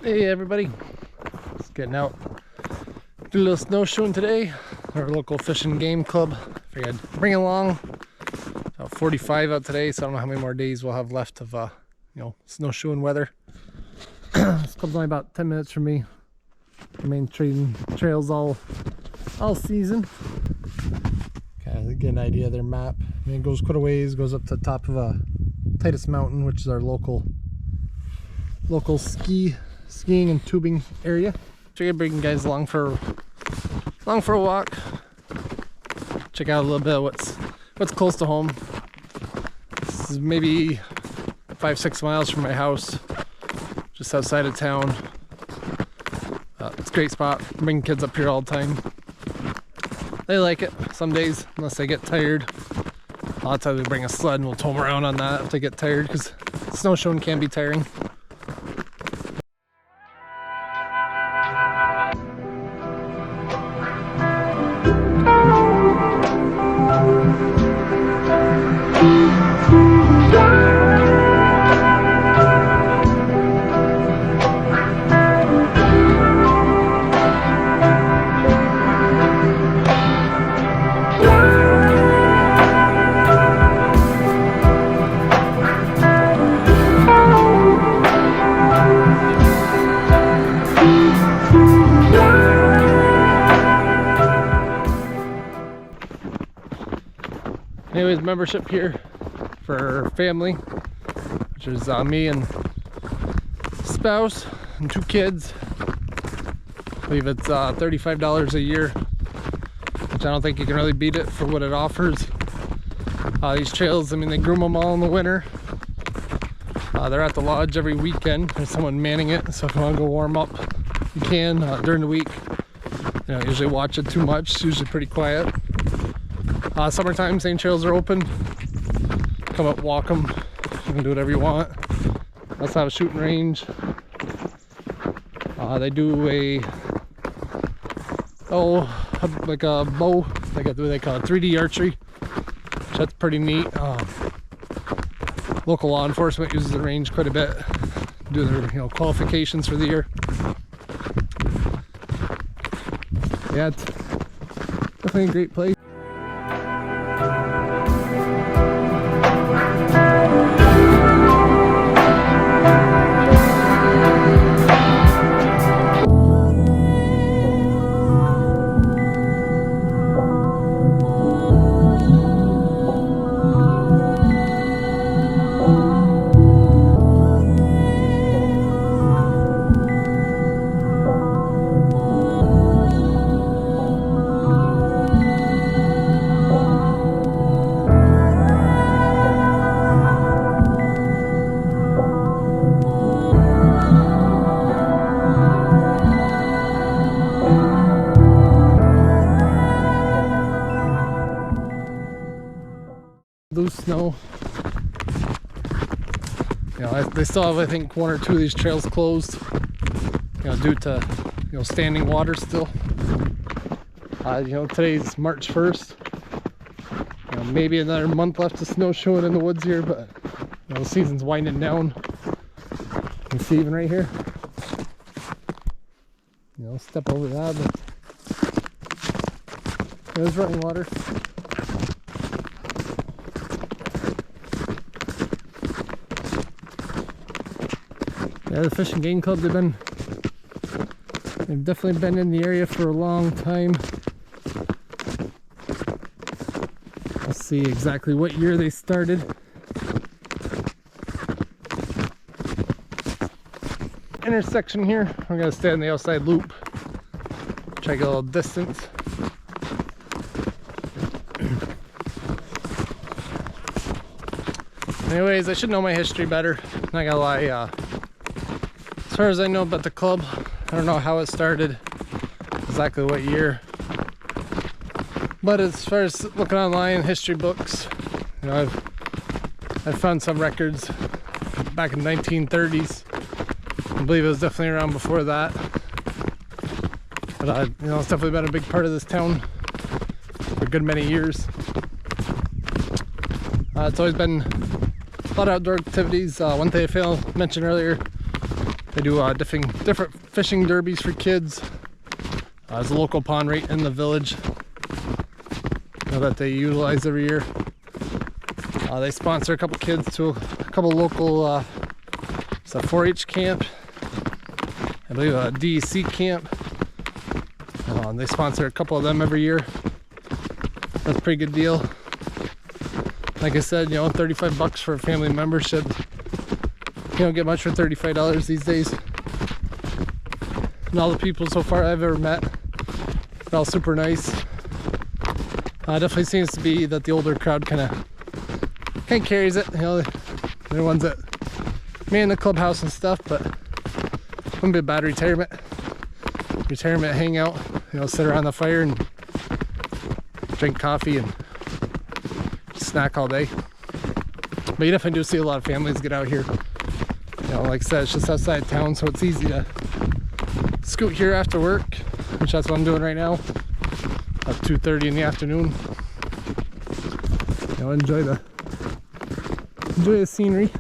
Hey everybody, just getting out, do a little snowshoeing today. Our local fishing game club figured I'd bring along. About 45 out today, so I don't know how many more days we'll have left of snowshoeing weather. This club's only about 10 minutes from me. The main trails all season. Kind of get an idea of their map. I mean, it goes quite a ways, goes up to the top of a tightest mountain, which is our local skiing and tubing area. Figured bringing guys along for a walk. Check out a little bit of what's close to home. This is maybe 5-6 miles from my house, just outside of town. It's a great spot. I bring kids up here all the time. They like it some days, unless they get tired. A lot of times we bring a sled and we'll tow them around on that if they get tired, because snowshoeing can be tiring. Anyways, membership here for family, which is me and spouse and 2 kids. I believe it's $35 a year, which I don't think you can really beat it for what it offers. These trails, I mean, they groom them all in the winter. They're at the lodge every weekend. There's someone manning it, so if you want to go warm up, you can. During the week, you don't usually watch it too much. It's usually pretty quiet. Summertime, same trails are open. Come up, walk them. You can do whatever you want. Let's have a shooting range. They do like a bow, like what they call it, 3D archery. Which that's pretty neat. Local law enforcement uses the range quite a bit. Do their qualifications for the year. Yeah, it's definitely a great place. Loose snow. They still have, I think, 1 or 2 of these trails closed, due to standing water still. Today's March 1st. Maybe another month left of snowshoeing in the woods here, but the season's winding down. You can see even right here. Step over that, but there's running water. Yeah, the fishing game club, they've definitely been in the area for a long time. Let's see exactly what year they started. Intersection here, we're gonna stay on the outside loop. Try to get a little distance. Anyways, I should know my history better, not gonna lie. As far as I know about the club, I don't know how it started, exactly what year. But as far as looking online, history books, I've found some records back in the 1930s. I believe it was definitely around before that. But it's definitely been a big part of this town for a good many years. It's always been a lot of outdoor activities. One thing I failed to mention earlier, They do different fishing derbies for kids. There's a local pond right in the village that they utilize every year. They sponsor a couple kids to a couple local, it's a 4-H camp, I believe a DEC camp. They sponsor a couple of them every year. That's a pretty good deal. Like I said, you know, 35 bucks for a family membership. You don't get much for $35 these days. And all the people so far I've ever met, they're all super nice. Definitely seems to be that the older crowd kind of carries it. You know, they're the ones that man the clubhouse and stuff, but wouldn't be a bad retirement hangout. You know, sit around the fire and drink coffee and snack all day. But you definitely do see a lot of families get out here. You know, like I said, it's just outside town, so it's easy to scoot here after work, which that's what I'm doing right now. At 2:30 in the afternoon. You know, enjoy the scenery.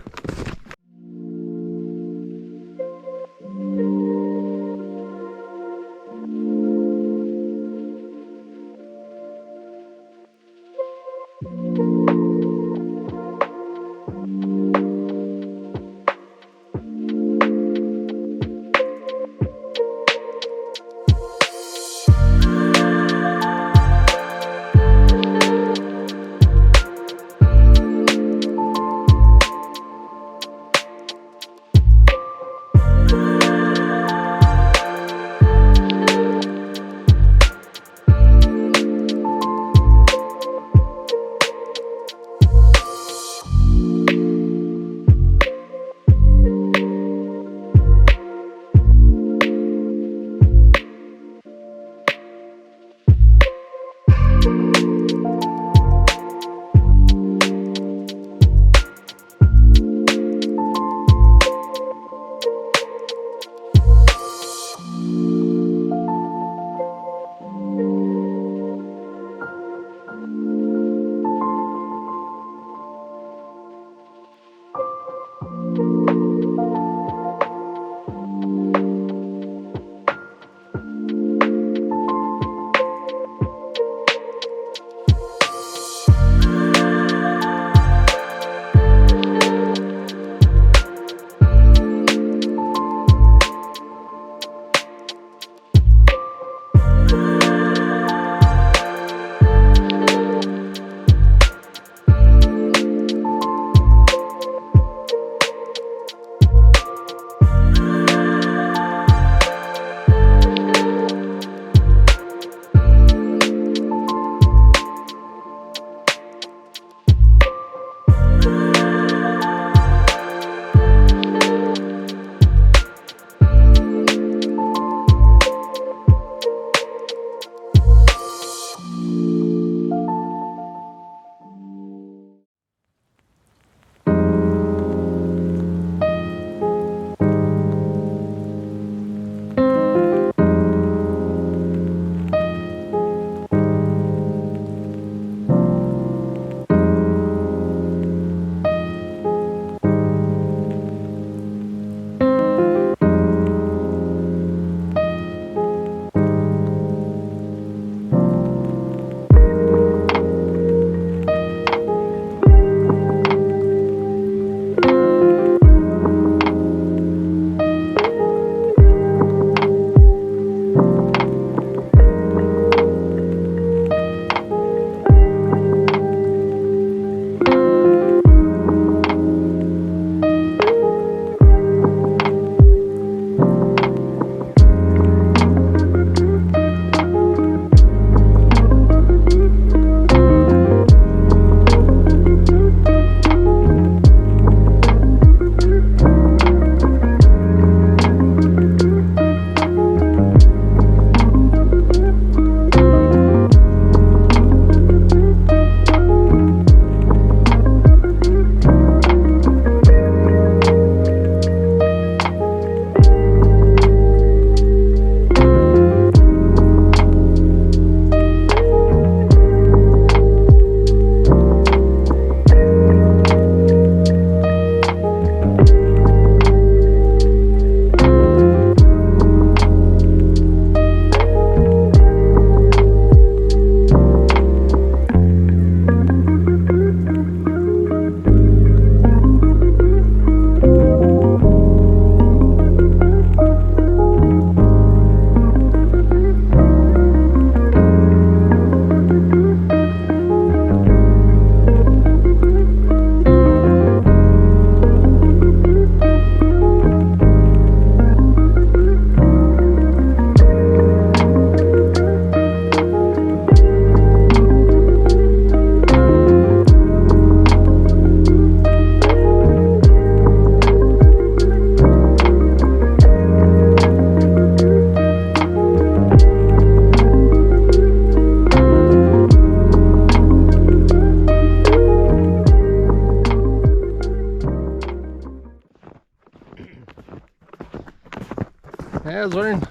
Yeah, I was wondering,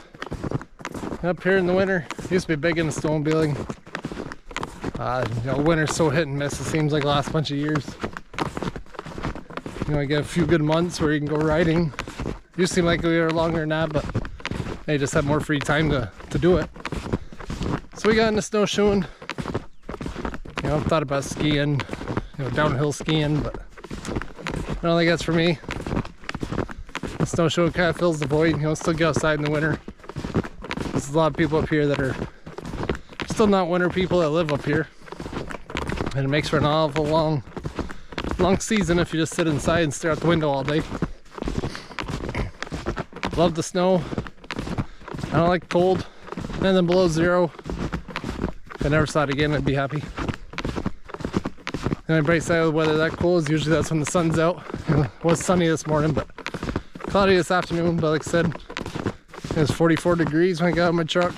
up here in the winter, used to be big into snowmobiling. You know, winter's so hit and miss, it seems like the last bunch of years. You know, I get a few good months where you can go riding. Used to seem like we were longer than that, but they just had more free time to do it. So we got into snowshoeing. You know, I've thought about skiing, you know, downhill skiing, but I don't think that's for me. The snowshoeing kind of fills the void. You know, still get outside in the winter. There's a lot of people up here that are still not winter people that live up here, and it makes for an awful long season if you just sit inside and stare out the window all day. Love the snow. I don't like cold. And then below zero, if I never saw it again, I'd be happy. And the bright side of the weather that cool is usually that's when the sun's out. It was sunny this morning, but cloudy this afternoon. But like I said, it was 44 degrees when I got out of my truck.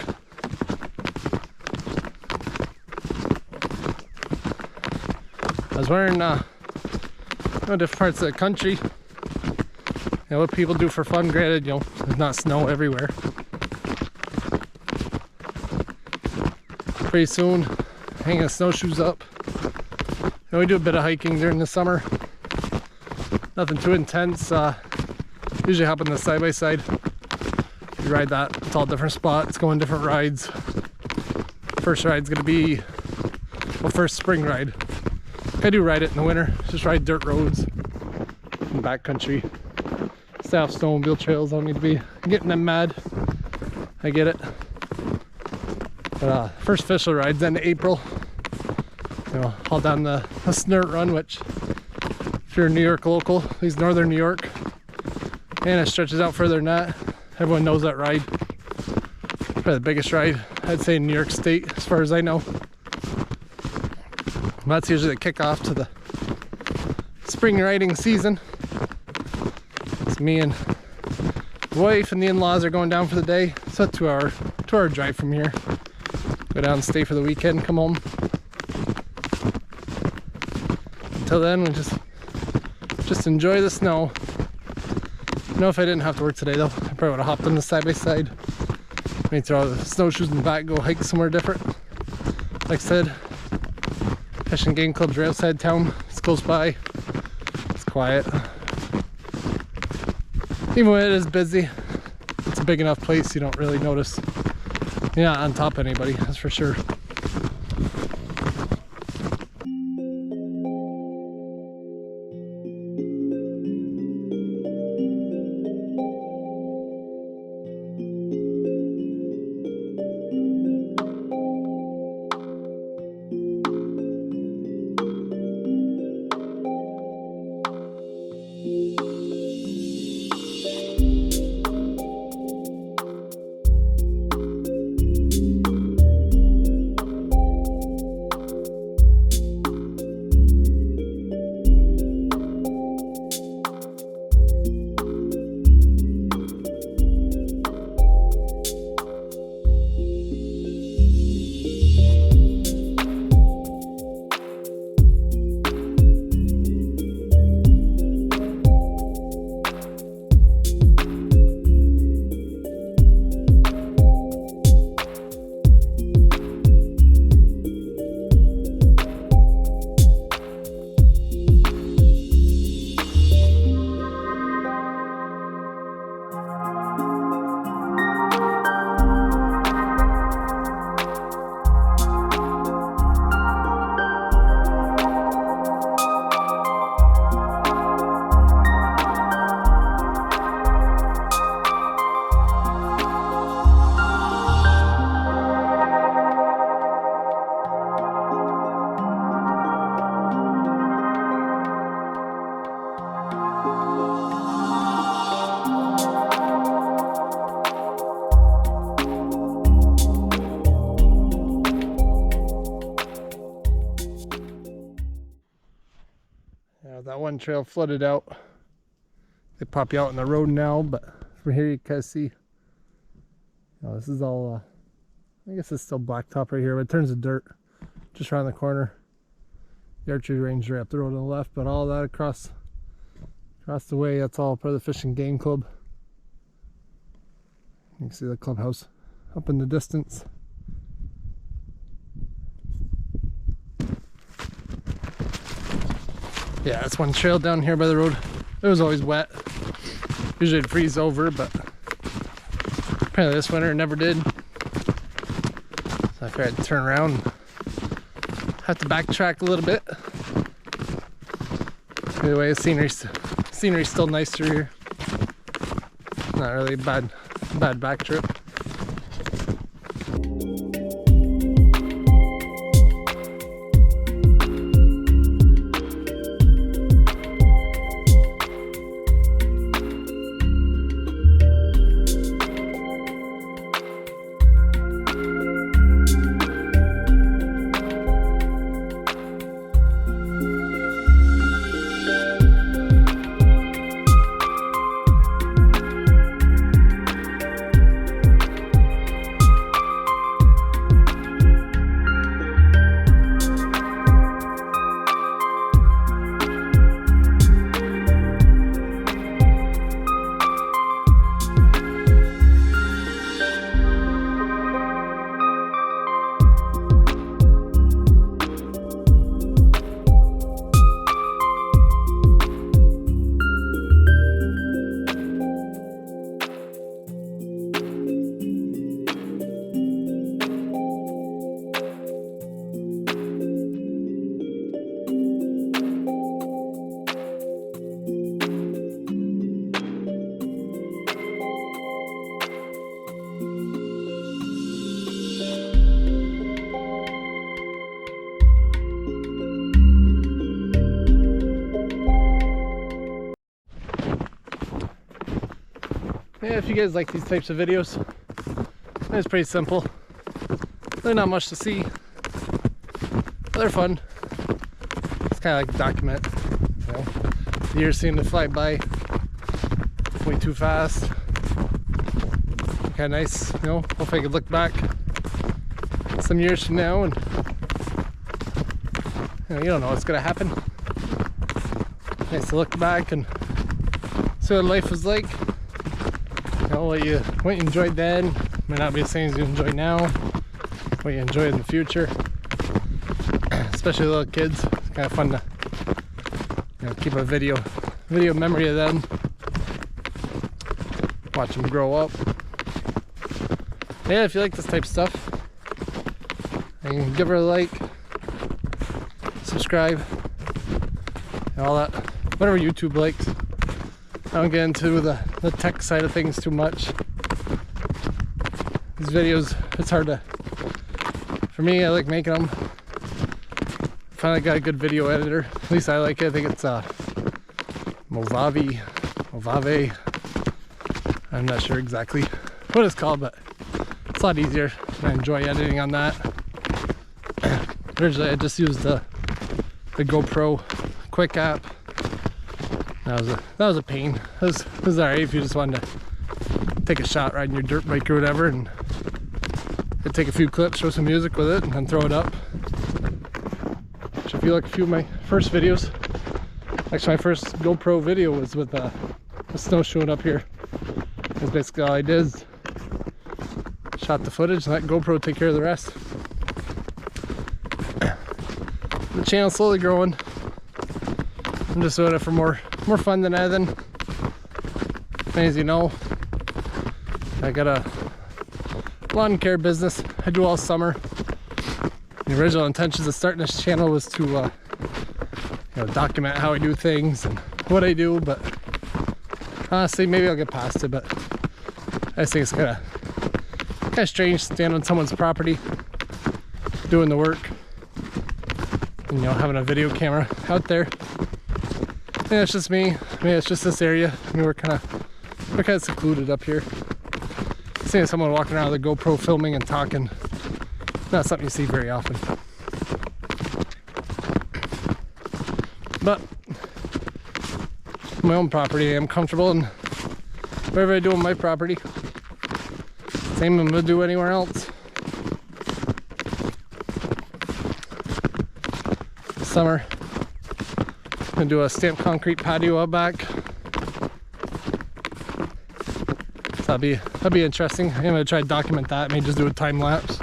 I was wondering, you know, different parts of the country, you know, what people do for fun. Granted, you know, there's not snow everywhere. Pretty soon, hanging the snowshoes up. You know, we do a bit of hiking during the summer. Nothing too intense. Usually hop on the side-by-side. You ride that. It's all different spots, going different rides. First ride's gonna be, well, first spring ride. I do ride it in the winter, just ride dirt roads and backcountry. Stay off snowmobile trails. I don't need to be getting them mad. I get it. But first official ride's end of April. You know, all down the Snort Run, which if you're a New York local, at least northern New York, and it stretches out further than that. Everyone knows that ride. Probably the biggest ride, I'd say, in New York State, as far as I know. That's usually the kickoff to the spring riding season. It's me and the wife and the in-laws are going down for the day. It's a 2-hour drive from here. Go down and stay for the weekend, come home. Until then, we just enjoy the snow. You know, if I didn't have to work today though, I probably would have hopped on the side-by-side. Maybe throw the snowshoes in the back, go hike somewhere different. Like I said, Fishing Game Club's right outside town. It's close by. It's quiet. Even when it is busy, it's a big enough place you don't really notice. You're not on top of anybody, that's for sure. That one trail flooded out. They pop you out on the road now, but from here you can see, this is all, I guess it's still blacktop right here, but it turns to dirt just around the corner. The archery range right up the road on the left, but all that across the way, that's all part of the Fishing Game Club. You can see the clubhouse up in the distance. Yeah, that's one trail down here by the road. It was always wet. Usually it'd freeze over, but apparently this winter it never did. So I figured I'd turn around and have to backtrack a little bit. Anyway, the scenery's still nice through here. Not really a bad back trip. Yeah, if you guys like these types of videos, it's pretty simple. Really not much to see, but they're fun. It's kind of like document, you know, the years seem to fly by way too fast. Kind of nice, you know. Hopefully I could look back some years from now and you don't know what's gonna happen. Nice to look back and see what life was like. You know, what you enjoyed then may not be the same as you enjoy now. What you enjoy in the future, especially little kids. It's kind of fun to, you know, keep a video memory of them. Watch them grow up. Yeah, if you like this type of stuff, you can give her a like, subscribe, and all that, whatever YouTube likes. I don't get into the tech side of things too much. These videos, it's hard to, for me, I like making them. Finally got a good video editor. At least I like it. I think it's Mojave. I'm not sure exactly what it's called, but it's a lot easier. I enjoy editing on that. Originally I just used the GoPro Quick app. That was a pain. It was alright if you just wanted to take a shot riding your dirt bike or whatever, and I'd take a few clips, show some music with it, and then throw it up. Which, if you like a few of my first videos, actually my first GoPro video was with snowshoeing up here. That's basically all I did is shot the footage and let GoPro take care of the rest. The channel's slowly growing. I'm just doing it for more fun than anything. As you know, I got a lawn care business I do all summer. The original intentions of starting this channel was to you know, document how I do things and what I do, but honestly maybe I'll get past it. But I just think it's kind of strange standing on someone's property doing the work and, you know, having a video camera out there. Yeah, it's just me. I mean, it's just this area. I mean, we're kind of secluded up here. Seeing someone walking around with a GoPro filming and talking, not something you see very often. But my own property, I'm comfortable in whatever I do on my property. Same I'm gonna do anywhere else. Summer, I'm gonna do a stamped concrete patio out back. So That'd be interesting. I'm gonna try to document that. Maybe just do a time lapse.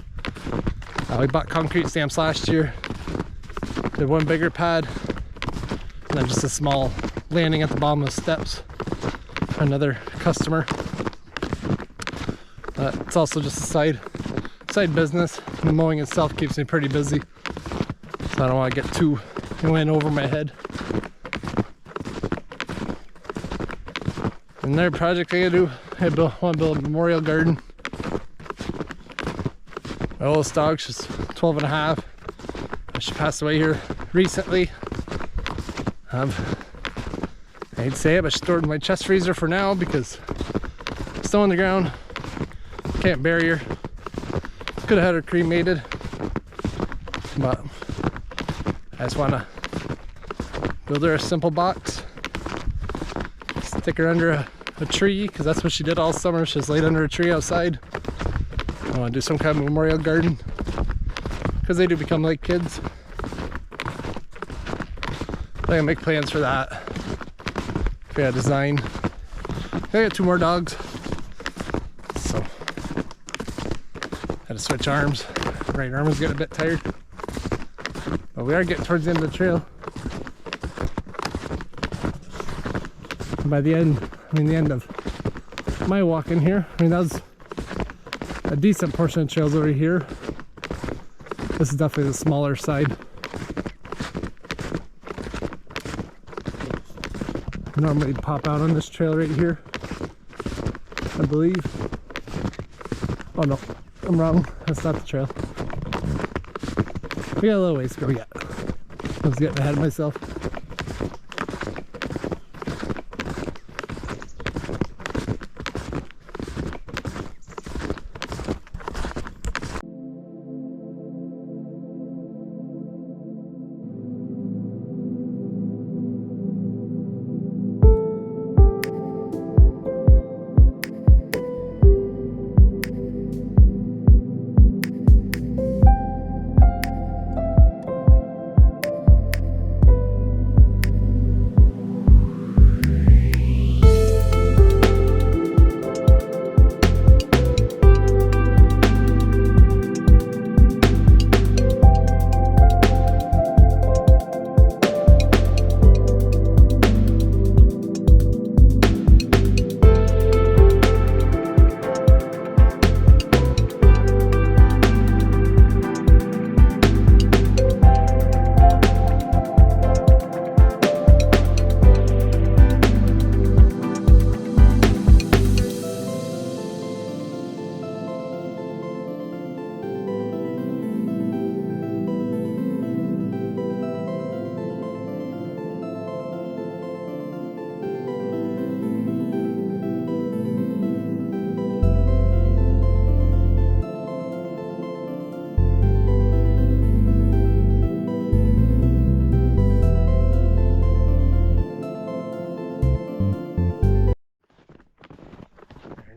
We bought concrete stamps last year. Did one bigger pad, and then just a small landing at the bottom of the steps for another customer. It's also just a side business. The mowing itself keeps me pretty busy, so I don't want to get too in over my head. Another project I gotta do, I want to build a memorial garden. My oldest dog, she's 12 and a half. She passed away here recently. I hate to say it, but she's stored in my chest freezer for now because it's still on the ground. Can't bury her. Could have had her cremated, but I just want to build her a simple box, stick her under a tree, because that's what she did all summer. She was laid under a tree outside. I want to do some kind of memorial garden, because they do become like kids. I gotta make plans for that. Yeah, design. I got 2 more dogs, so had to switch arms. Right arm was getting a bit tired, but we are getting towards the end of the trail. And by the end, the end of my walk in here, that was a decent portion of trails over here. This is definitely the smaller side. I normally pop out on this trail right here, I believe. Oh no, I'm wrong. That's not the trail. We got a little ways to go yet. I was getting ahead of myself.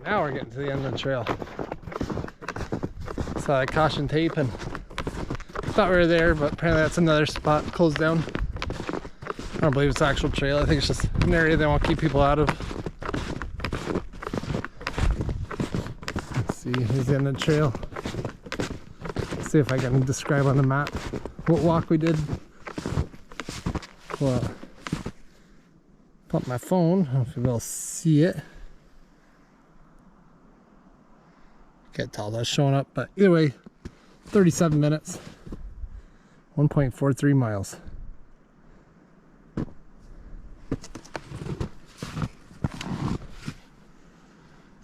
Now we're getting to the end of the trail. Saw that caution tape and thought we were there, but apparently that's another spot closed down. I don't believe it's an actual trail. I think it's just an area they want to keep people out of. Let's see, here's the end of the trail. Let's see if I can describe on the map what walk we did. Well, pull up my phone. I don't know if you'll see it. Can't tell that's showing up, but either way, 37 minutes, 1.43 miles.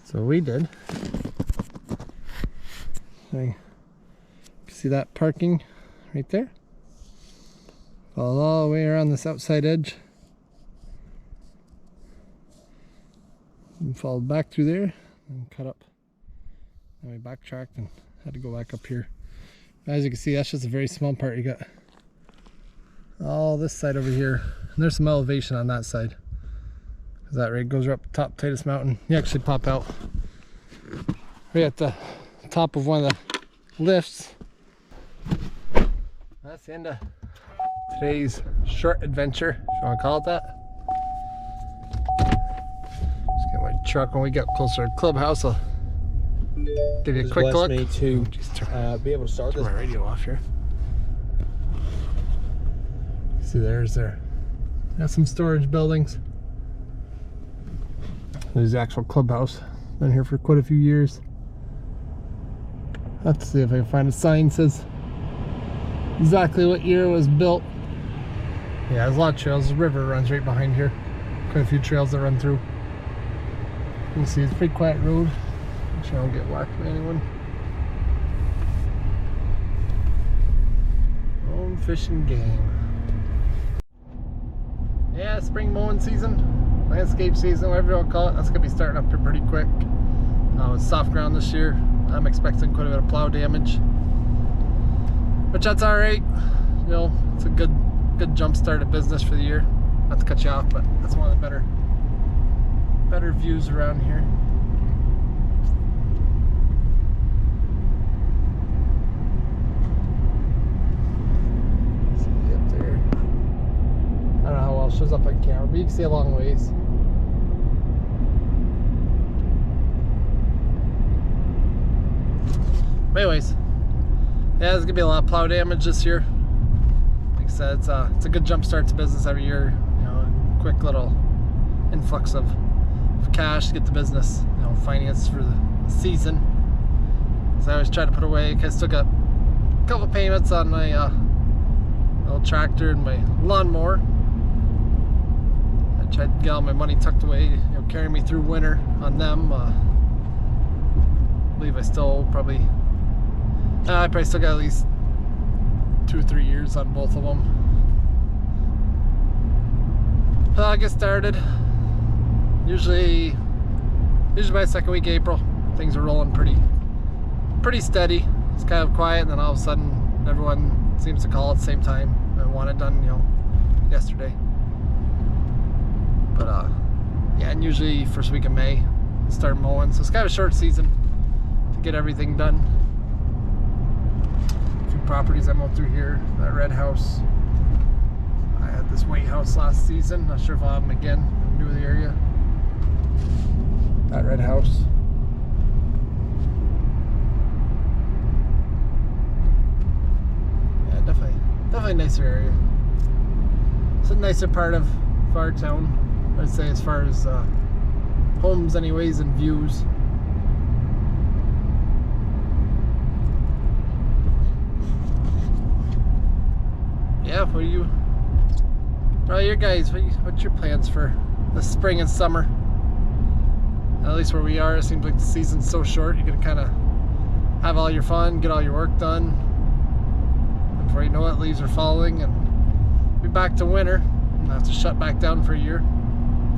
So we did. You see that parking right there? Followed all the way around this outside edge. And followed back through there and cut up. And we backtracked and had to go back up here. As you can see, that's just a very small part. You got all this side over here, and there's some elevation on that side. That right goes right up top tightest mountain. You actually pop out right at the top of one of the lifts. That's the end of today's short adventure, if you want to call it that. Just get my truck when we get closer to Clubhouse. I'll give you a quick look. Me to be able to start this. My radio off here. See, there's there. Got some storage buildings. There's the actual clubhouse. Been here for quite a few years. Let's see if I can find a sign that says exactly what year it was built. Yeah, there's a lot of trails. The river runs right behind here. Quite a few trails that run through. You can see it's a pretty quiet road. Make sure I don't get whacked by anyone. Home fishing game. Yeah, spring mowing season, landscape season, whatever you want to call it. That's going to be starting up here pretty quick. It's soft ground this year. I'm expecting quite a bit of plow damage, which that's alright. You know, it's a good jump start of business for the year. Not to cut you off, but that's one of the better views around here. See up there. I don't know how well it shows up on camera, but you can see a long ways. But anyways, yeah, there's gonna be a lot of plow damage this year. Like I said, it's a good jump start to business every year. You know, quick little influx of cash to get the business, you know, financed for the season. So I always try to put away. I still got a couple payments on my little tractor and my lawnmower. I tried to get all my money tucked away, you know, carry me through winter on them. I believe I still probably. I probably still got at least 2 or 3 years on both of them. But I'll get started. Usually by the second week of April, things are rolling pretty steady. It's kind of quiet, and then all of a sudden, everyone seems to call at the same time and want it done, you know, yesterday. But yeah, and usually first week of May, start mowing. So it's kind of a short season to get everything done. Properties I mowed through here. That red house. I had this white house last season. Not sure if I'll have them again. I'm new to the area. That red house. Yeah, definitely a nicer area. It's a nicer part of our town, I'd say, as far as homes anyways and views. Yeah, what are your guys? What's your plans for the spring and summer? At least where we are, it seems like the season's so short. You can kind of have all your fun, get all your work done. And before you know it, leaves are falling, and be back to winter. And have to shut back down for a year.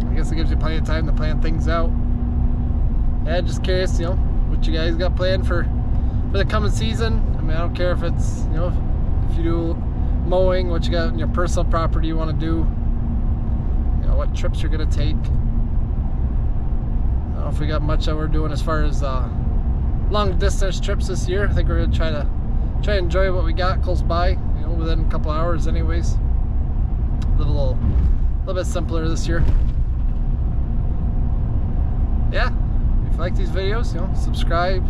I guess it gives you plenty of time to plan things out. Yeah, just curious, you know, what you guys got planned for the coming season. I mean, I don't care if it's, you know, if you do mowing, what you got in your personal property you want to do, you know, what trips you're going to take. I don't know if we got much that we're doing as far as long distance trips this year. I think we're going to try to enjoy what we got close by, you know, within a couple hours anyways. Live a little bit simpler this year. Yeah, if you like these videos, you know, subscribe,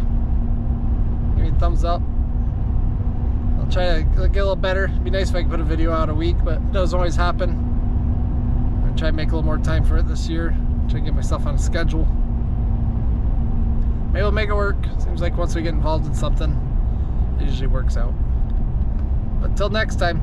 give me a thumbs up. I'll try to get a little better. It'd be nice if I could put a video out a week, but it doesn't always happen. I'm gonna try to make a little more time for it this year. Try to get myself on a schedule. Maybe we'll make it work. Seems like once we get involved in something, it usually works out. But till next time.